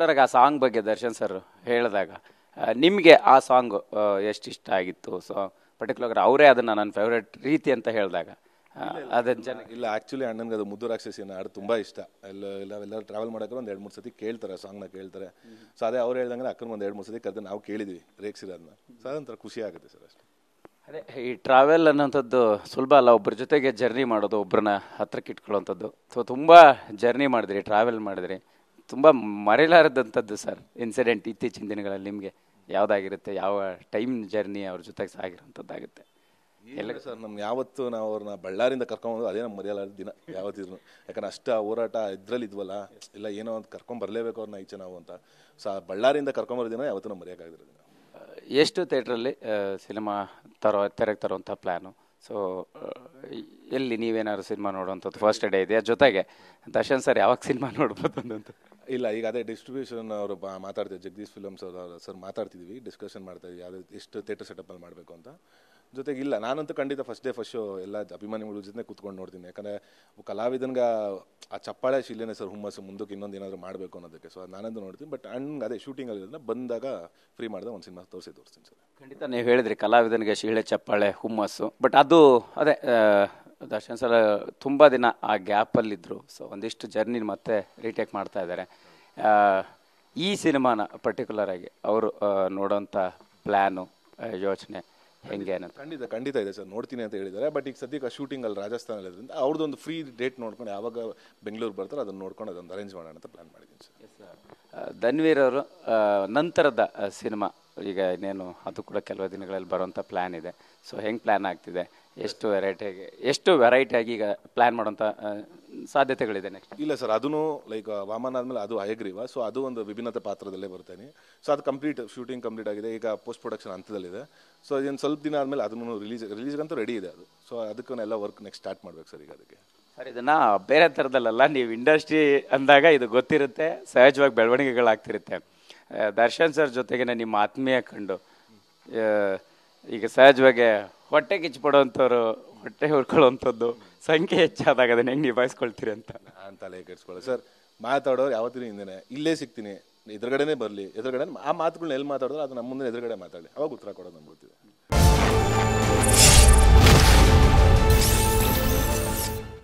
Particular ಆಗಿ ಆ song ಬಗ್ಗೆ ದರ್ಶನ್ ಸರ್ ಹೇಳಿದಾಗ ನಿಮಗೆ ಆ ಸಾಂಗ್ ಎಷ್ಟು ಇಷ್ಟ ಆಗಿತ್ತು? ಸೊ ಪರ್ಟಿಕ್ಯುಲರ್ ಅವರೇ ಅದನ್ನ ನನ್ನ ಫೇವ್ರೇಟ್ ರೀತಿ ಅಂತ ಹೇಳಿದಾಗ ಅದನ್ನ ಜನ ಇಲ್ಲ, ಆ್ಯಕ್ಚುಲಿ ಅಣ್ಣನಿಗೆ ಅದು ಮುದ್ದು ರಾಕ್ಷಸಿ ಹಾಡು ತುಂಬ ಇಷ್ಟ. ಎಲ್ಲರೂ ಟ್ರಾವೆಲ್ ಮಾಡೋಕೆ ಒಂದು 2-3 ಸತಿ ಕೇಳ್ತಾರೆ, ಸಾಂಗ್ನ ಕೇಳ್ತಾರೆ. ಸೊ ಅದೇ ಅವ್ರು ಹೇಳ್ದಂಗೆ ಅಕ್ಕನ ಒಂದು 2-3 ಸತಿ ಕರೆದು ನಾವು ಕೇಳಿದ್ವಿ ರೇಕ್ಸಿರೋದನ್ನ. ಸೊ ಅದೊಂಥರ ಖುಷಿ ಆಗುತ್ತೆ ಸರ್ ಅಷ್ಟೇ. ಅದೇ ಈ ಟ್ರಾವೆಲ್ ಅನ್ನೋಂಥದ್ದು ಸುಲಭ ಅಲ್ಲ. ಒಬ್ಬರ ಜೊತೆಗೆ ಜರ್ನಿ ಮಾಡೋದು, ಒಬ್ಬರನ್ನ ಹತ್ರಕ್ಕೆ ಇಟ್ಕೊಳ್ಳೋವಂಥದ್ದು. ಸೊ ತುಂಬ ಜರ್ನಿ ಮಾಡಿದ್ರಿ, ಟ್ರಾವೆಲ್ ಮಾಡಿದ್ರಿ, ತುಂಬ ಮರೆಯಲಾರದಂಥದ್ದು ಸರ್ ಇನ್ಸಿಡೆಂಟ್ ಇತ್ತೀಚಿನ ದಿನಗಳಲ್ಲಿ ನಿಮಗೆ ಯಾವುದಾಗಿರುತ್ತೆ? ಯಾವ ಟೈಮ್ ಜರ್ನಿ ಅವ್ರ ಜೊತೆಗೆ ಸಾಗಿರೋಂಥದ್ದಾಗುತ್ತೆ? ಎಲ್ಲ ಸರ್ ನಮ್ಗೆ ಯಾವತ್ತು ನಾವು ಅವ್ರನ್ನ ಬಳ್ಳಾರಿಂದ ಕರ್ಕೊಂಬಂದು ಅದೇ ನಮ್ಮ ಮರೆಯಲಾದ ದಿನ ಯಾವತ್ತಿದ್ರು. ಯಾಕಂದ್ರೆ ಅಷ್ಟು ಹೋರಾಟ ಇದ್ರಲ್ಲಿ ಇದ್ವಲ್ಲ, ಇಲ್ಲ ಏನೋ ಒಂದು ಕರ್ಕೊಂಬರ್ಲೇಬೇಕು ಅವ್ರನ್ನ ಈಚೆ ನಾವು ಅಂತ. ಸೊ ಬಳ್ಳಾರಿಯಿಂದ ಕರ್ಕೊಂಬರೋ ದಿನ ಯಾವತ್ತೂ ನಾವು ಮರೆಯೋಕ್ಕಾಗಿರೋ ದಿನ. ಎಷ್ಟು ಥಿಯೇಟ್ರಲ್ಲಿ ಸಿನಿಮಾ ತೆರೆಗೆ ತರುವಂಥ ಪ್ಲ್ಯಾನು? ಸೊ ಎಲ್ಲಿ ನೀವೇನಾದ್ರು ಸಿನಿಮಾ ನೋಡುವಂಥದ್ದು ಫಸ್ಟ್ ಡೇ ಇದೆಯಾ? ಜೊತೆಗೆ ದರ್ಶನ್ ಸರ್ ಯಾವಾಗ ಸಿನಿಮಾ ನೋಡ್ಬೋದು ಅನ್ನೋದು? ಇಲ್ಲ, ಈಗ ಅದೇ ಡಿಸ್ಟ್ರಿಬ್ಯೂಷನ್ ಅವರು ಮಾತಾಡ್ತೀವಿ, ಜಗದೀಶ್ ಫಿಲಮ್ಸ್ ಅವರು ಸರ್ ಮಾತಾಡ್ತಿದ್ವಿ, ಡಿಸ್ಕಷನ್ ಮಾಡ್ತಾಯಿದ್ವಿ ಯಾವ್ದು ಎಷ್ಟು ಥಿಯೇಟರ್ ಸೆಟಪ್ಪಲ್ಲಿ ಮಾಡಬೇಕು ಅಂತ. ಜೊತೆಗೆ ಇಲ್ಲ, ನಾನಂತೂ ಖಂಡಿತ ಫಸ್ಟ್ ಡೇ ಫಸ್ಟ್ ಶೋ ಎಲ್ಲ ಅಭಿಮಾನಿಗಳ ಜೊತೆ ಕೂತ್ಕೊಂಡು ನೋಡ್ತೀನಿ. ಯಾಕಂದರೆ ಕಲಾವಿದನ್ಗೆ ಆ ಚಪ್ಪಾಳೆ ಶಿಲ್ಲೇನೆ ಸರ್ ಹುಮ್ಮಸ್ಸು, ಮುಂದಕ್ಕೆ ಇನ್ನೊಂದು ಏನಾದರೂ ಮಾಡಬೇಕು ಅನ್ನೋದಕ್ಕೆ. ಸೊ ನಾನಂತೂ ನೋಡ್ತೀನಿ. ಬಟ್ ಅದೇ ಶೂಟಿಂಗಲ್ಲಿ ಬಂದಾಗ ಫ್ರೀ ಮಾಡಿದಾಗ ಒಂದು ಸಿನಿಮಾ ತೋರಿಸ್ತೀನಿ ಸರ್. ಖಂಡಿತ ನೀವು ಹೇಳಿದ್ರಿ ಕಲಾವಿದನಿಗೆ ಶಿಳ್ಳೆ ಚಪ್ಪಾಳೆ ಹುಮ್ಮಸ್ಸು. ಬಟ್ ಅದು ಅದೇ ದರ್ಶನ್ ಸರ್ ತುಂಬ ದಿನ ಆ ಗ್ಯಾಪಲ್ಲಿದ್ದರು. ಸೊ ಒಂದಿಷ್ಟು ಜರ್ನಿ ಮತ್ತೆ ರೀಟೇಕ್ ಮಾಡ್ತಾ ಇದ್ದಾರೆ. ಈ ಸಿನಿಮಾನ ಪರ್ಟಿಕ್ಯುಲರ್ ಆಗಿ ಅವರು ನೋಡೋಂಥ ಪ್ಲ್ಯಾನು, ಯೋಚನೆ ಹೆಂಗೆ ಅನ್ನೋದು? ಖಂಡಿತ ಇದೆ ಸರ್, ನೋಡ್ತೀನಿ ಅಂತ ಹೇಳಿದ್ದಾರೆ. ಬಟ್ ಈಗ ಸದ್ಯಕ್ಕೆ ಶೂಟಿಂಗಲ್ಲಿ ರಾಜಸ್ಥಾನಲ್ಲಿ ಇರೋದ್ರಿಂದ ಅವ್ರದ್ದೊಂದು ಫ್ರೀ ಡೇಟ್ ನೋಡ್ಕೊಂಡು ಯಾವಾಗ ಬೆಂಗಳೂರು ಬರ್ತಾರೆ ಅದನ್ನು ನೋಡ್ಕೊಂಡು ಅದೊಂದು ಅರೇಂಜ್ ಮಾಡೋಣ ಅಂತ ಪ್ಲಾನ್ ಮಾಡಿದ್ದೀನಿ ಸರ್. ಧನ್ವೀರ್ ಅವರು ನಂತರದ ಸಿನಿಮಾ ಈಗ ಇನ್ನೇನು ಅದು ಕೂಡ ಕೆಲವು ದಿನಗಳಲ್ಲಿ ಬರುವಂಥ ಪ್ಲ್ಯಾನ್ ಇದೆ. ಸೊ ಹೆಂಗೆ ಪ್ಲ್ಯಾನ್ ಆಗ್ತಿದೆ? ಎಷ್ಟು ವೆರೈಟಿಯಾಗಿ ಈಗ ಪ್ಲ್ಯಾನ್ ಮಾಡೋಂಥ ಸಾಧ್ಯತೆಗಳಿದೆ ನೆಕ್ಸ್ಟ್? ಇಲ್ಲ ಸರ್, ಅದೂ ಲೈಕ್ ವಾಮನ ಆದಮೇಲೆ ಅದು ಹಯಗ್ರೀವ. ಸೊ ಅದು ಒಂದು ವಿಭಿನ್ನತೆ ಪಾತ್ರದಲ್ಲೇ ಬರ್ತೇನೆ. ಸೊ ಅದು ಶೂಟಿಂಗ್ ಕಂಪ್ಲೀಟ್ ಆಗಿದೆ, ಈಗ ಪೋಸ್ಟ್ ಪ್ರೊಡಕ್ಷನ್ ಹಂತದಲ್ಲಿದೆ. ಸೊ ಅದೇನು ಸ್ವಲ್ಪ ದಿನ ಆದಮೇಲೆ ಅದನ್ನು ರಿಲೀಸ್ಗಂತೂ ರೆಡಿ ಇದೆ ಅದು. ಸೊ ಅದಕ್ಕೂ ವರ್ಕ್ ನೆಕ್ಸ್ಟ್ ಸ್ಟಾರ್ಟ್ ಮಾಡ್ಬೇಕು ಸರ್ ಈಗ ಅದಕ್ಕೆ. ಸರ್ ಇದನ್ನು ಬೇರೆ ಥರದಲ್ಲ, ನೀವು ಇಂಡಸ್ಟ್ರಿ ಅಂದಾಗ ಇದು ಗೊತ್ತಿರುತ್ತೆ, ಸಹಜವಾಗಿ ಬೆಳವಣಿಗೆಗಳಾಗ್ತಿರುತ್ತೆ. ದರ್ಶನ್ ಸರ್ ಜೊತೆಗಿನ ನಿಮ್ಮ ಆತ್ಮೀಯ ಕಂಡು ಈಗ ಸಹಜವಾಗಿ ಹೊಟ್ಟೆ ಕಿಚ್ಚಿಪಡೋವಂಥವ್ರು, ಹೊಟ್ಟೆ ಹುರ್ಕೊಳ್ಳೋವಂಥದ್ದು ಸಂಖ್ಯೆ ಹೆಚ್ಚಾದಾಗ ಅದನ್ನ ಹೆಂಗೆ ನಿಭಾಯಿಸ್ಕೊಳ್ತೀರಿ ಅಂತ ತಲೆ ಕೆಡ್ಸ್ಕೊಳ್ಳಿ ಸರ್. ಮಾತಾಡೋರು ಯಾವತ್ತಿನ ಹಿಂದೆ ಇಲ್ಲೇ ಸಿಗ್ತೀನಿ, ಎದುರುಗಡೆನೇ ಬರಲಿ, ಎದುರುಗಡೆ ಆ ಮಾತುಗಳನ್ನ ಎಲ್ಲಿ ಮಾತಾಡಿದ್ರೆ ಅದು ನಮ್ಮ ಮುಂದೆ ಎದುರುಗಡೆ ಮಾತಾಡಲಿ, ಅವಾಗ ಉತ್ತರ ಕೊಡೋದು ನಮ್ಗೆ ಗೊತ್ತಿದೆ.